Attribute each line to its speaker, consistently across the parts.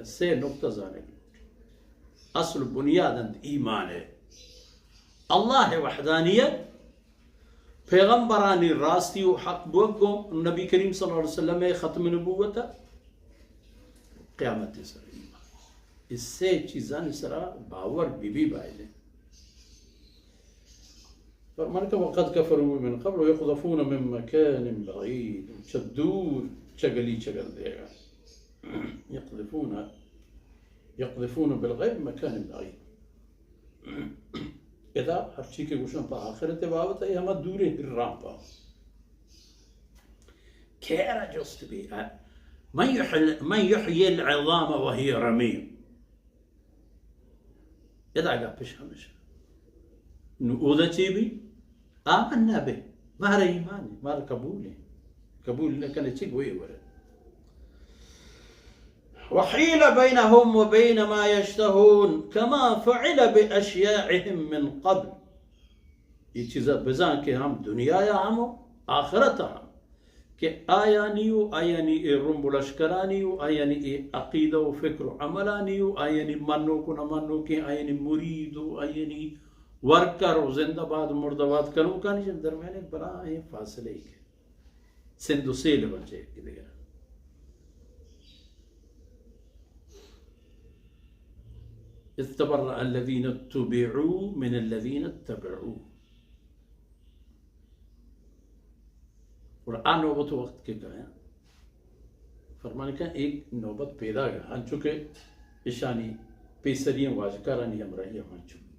Speaker 1: से नुक्ता जाने असल बुनियाद ईमान है अल्लाह वहदानियत पैगम्बरानी रास्ती व हक बोगो नबी करीम सल्लल्लाहु अलैहि वसल्लम में ख़त्म नबूवत क़यामत सर इससे चीज़ान सरा बावर बीबी बाइले फरमान का वक़द कफ़रू मिन क़ब्ल यक़ज़फ़ून मिन मकान बईद चदूर चगली चगल देगा यक़ज़फ़ून बिलग़ैब मकान बईद इदा हर चीज़ के गुशन पर आखिरत बाबत है हम दूर हिर्राम पर खेरा जस्ट भी من يحيي العظام وهي رميم إذا قال بش همش نؤذى تيبي آمنا به ما هذا إيماني ما هذا قبول كان تيجي ويورد وحيل بينهم وبين ما يشتهون كما فعل بأشياعهم من قبل يتجزا بزان كي هم دنيا يا عمو آخرتها कि आयानी हो आयानी ए रुम्बुलश्करानी हो आयानी ए अकीदा व फिक्र अमलानी हो आयानी मनो को न मनो के आयानी मुरीद हो आयानी वर्कर हो जिंदाबाद मुर्दाबाद करूँ का नहीं दरमियान एक बड़ा है फासले के सिंधु सेल बचे की देगा इस्तबर्रा अल्लज़ीन तुबिऊ मिन अल्लज़ीन तबऊ और आ नौबत वक्त के गए फरमाने का एक नौबत पैदा गया हन चुके ईशानी पेसरियां वाजकारानी हम रही हन चुके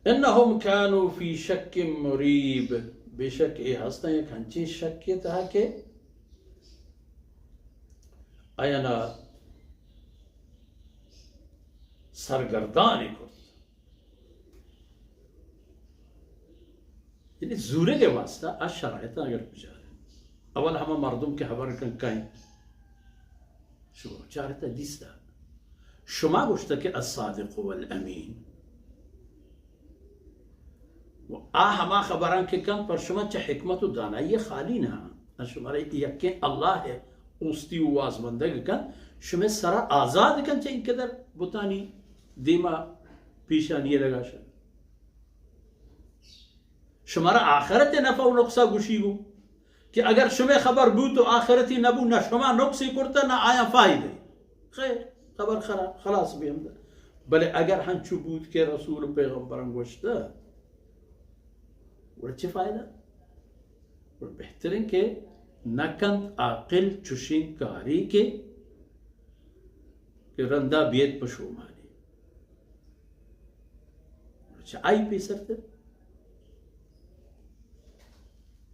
Speaker 1: इन्नहुम कानू फी शक्किम मुरीब बेशक ये हस्ता एक हंची शक्य था के आयना सरगर्दान को यानी ज़ूरे के वास्ता आज शरायत अगर गुजारे अवल हम मर्दों के हवर कं कहीं शो चारता दिसता शुमा गुश्ता के अस्सादिक़ वल अमीन वो आ हमा खबरान के कं पर शुमा च हिकमत दाना ये खाली ना शुमारे यके अल्लाह है उस्ती वाज बंदे के कं शुमे सरा आज़ाद कं च इनके दर बुतानी दीमा पीशानी लगा शर शुमारा आखिरत नफा व नुक्सा गुशीगु कि अगर शुमे खबर बू तो आखिरती नबू न शुमा नुक्सी करता ना आया फायदे खैर खबर खराब खलास भी हम भले अगर हन चुबूत के रसूल पैगम्बरन गोश्ता वरचे फायदा और बेहतरीन के नकंत आकिल चुशिन कारी के रंदा बियत पशुमानी आई पी सरते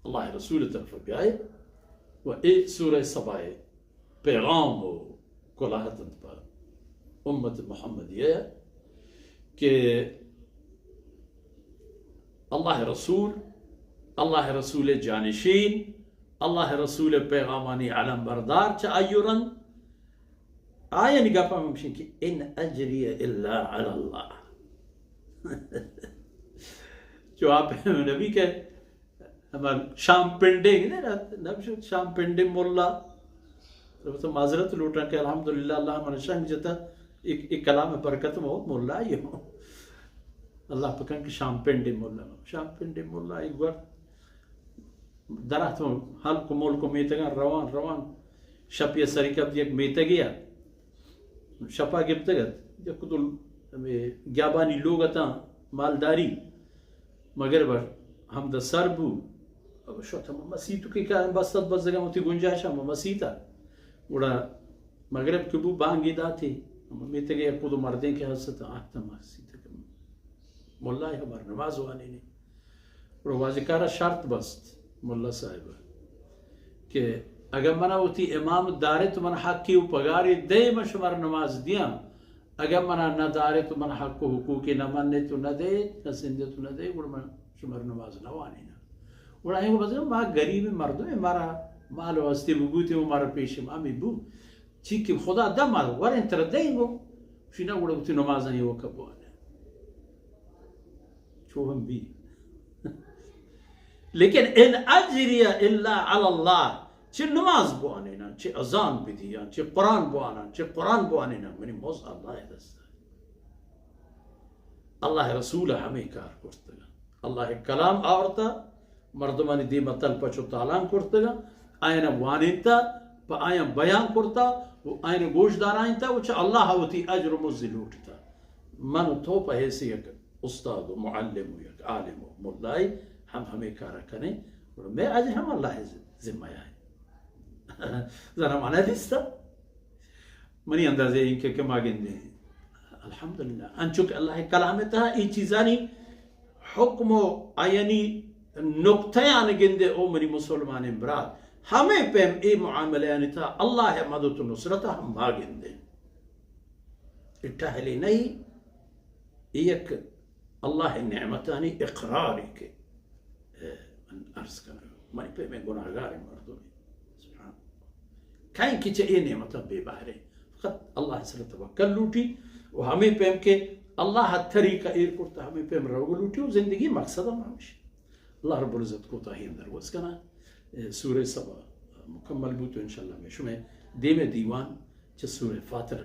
Speaker 1: अल्लाह रसूल तरफ बिआए व एक सूरह सबाए पैगाम हो कोलाहत पर उम्मत मोहम्मदिया के अल्लाह रसूल जानशीन अल्लाह रसूल पैगामानी आलम बरदार च आयुरन आया निगाह ममशिन कि इन अजरिय इल्ला अल्लाह जो आप नबी के हमारे शाम पिंडिंग ना शाम पिंडिंग मुल्ला तो माजरत लूटा के अल्हम्दुलिल्लाह अल्लाह हमारे शंग जता एक कलाम में बरकत में मुल्ला ये हो अल्लाह पकड़ के शाम पिंडिंग मुल्ला एक बार दरात हल को मोल को मेतगा रवान शपिया सरिका एक मेतगिया शपा गिफ्तगत यकुदुल ग्याबानी लोग अता मालदारी मगर बर हम द सरबू अब शोता मसीतु के का बस जगह मुती गुंजाइश हम मसीता उड़ा मगरब के बू बांगी दाती हम मेते के कुदो मर्दे के हसत आता मसीता के मुल्ला है हमार नमाज वानी ने और वाजिकारा शर्त बस्त मुल्ला साहिब के अगर मना उती इमाम दारे तो मन हक की पगारी दे मशमर नमाज दिया अगर मना न दारे तो मन हक को हुकूक न मानने तो न दे न सिंधे तो न दे उड़ मन शुमर नमाज नवानी ना उड़ा है बस मां गरीब मर्दो है मारा माल वास्ते बुगुते मारा पेश मामी बू ठीक खुदा दम वर इंतर देंगो शिना उड़ा उती नमाज नहीं वो कबो शो हम भी लेकिन इन अजरिया इल्ला अल्लाह चे नमाज बुआने ना, चे अजान बिदिया, चे कुरान बुआना, चे कुरान बुआने ना, मनी मोज अल्लाह दस्ता अल्लाह रसूल हमें कार करतगा अल्लाह कलाम आवरता मर्दमानी दी मतल पचो तालान करतगा आयना वानिता आया बयान करता वो आयना गोशदार आयता वो अल्लाह होती अजर मुज्जिल उठता मन तो पहेसी एक उस्ताद मुअल्लिम एक आलिम मुल्लाई हम हमें कार कने मैं आज हम अल्लाह जिम्मा है जरा माना दिस्ता मनी अंदाजे इनके के मागिंदे अल्हम्दुलिल्लाह अंचुक अल्लाह कलाम था ई चीजानी हुक्मो आयनी नुक्ते आने गिंदे ओ मनी मुसलमान इमरात हमें पेम ए मुआमले आने था अल्लाह मदद नुसरत हम मागिंदे इट्टाहली नहीं एक अल्लाह नेमतानी इकरार के अर्ज कर मनी पे में गुनाहगार मर्दों कहीं किचे ए नेमत बेबहरे फकत अल्लाह से तवक्कल लूटी और हमें पेम के अल्लाह तरीका एर करता हमें पेम रोग लूटी और जिंदगी मकसद मामश अल्लाह रब्बुल इज्जत को ताही अंदर वस कना सूरह सबा मुकम्मल बूतो इंशाल्लाह में शुमे दे में दीवान च सूरह फातिहा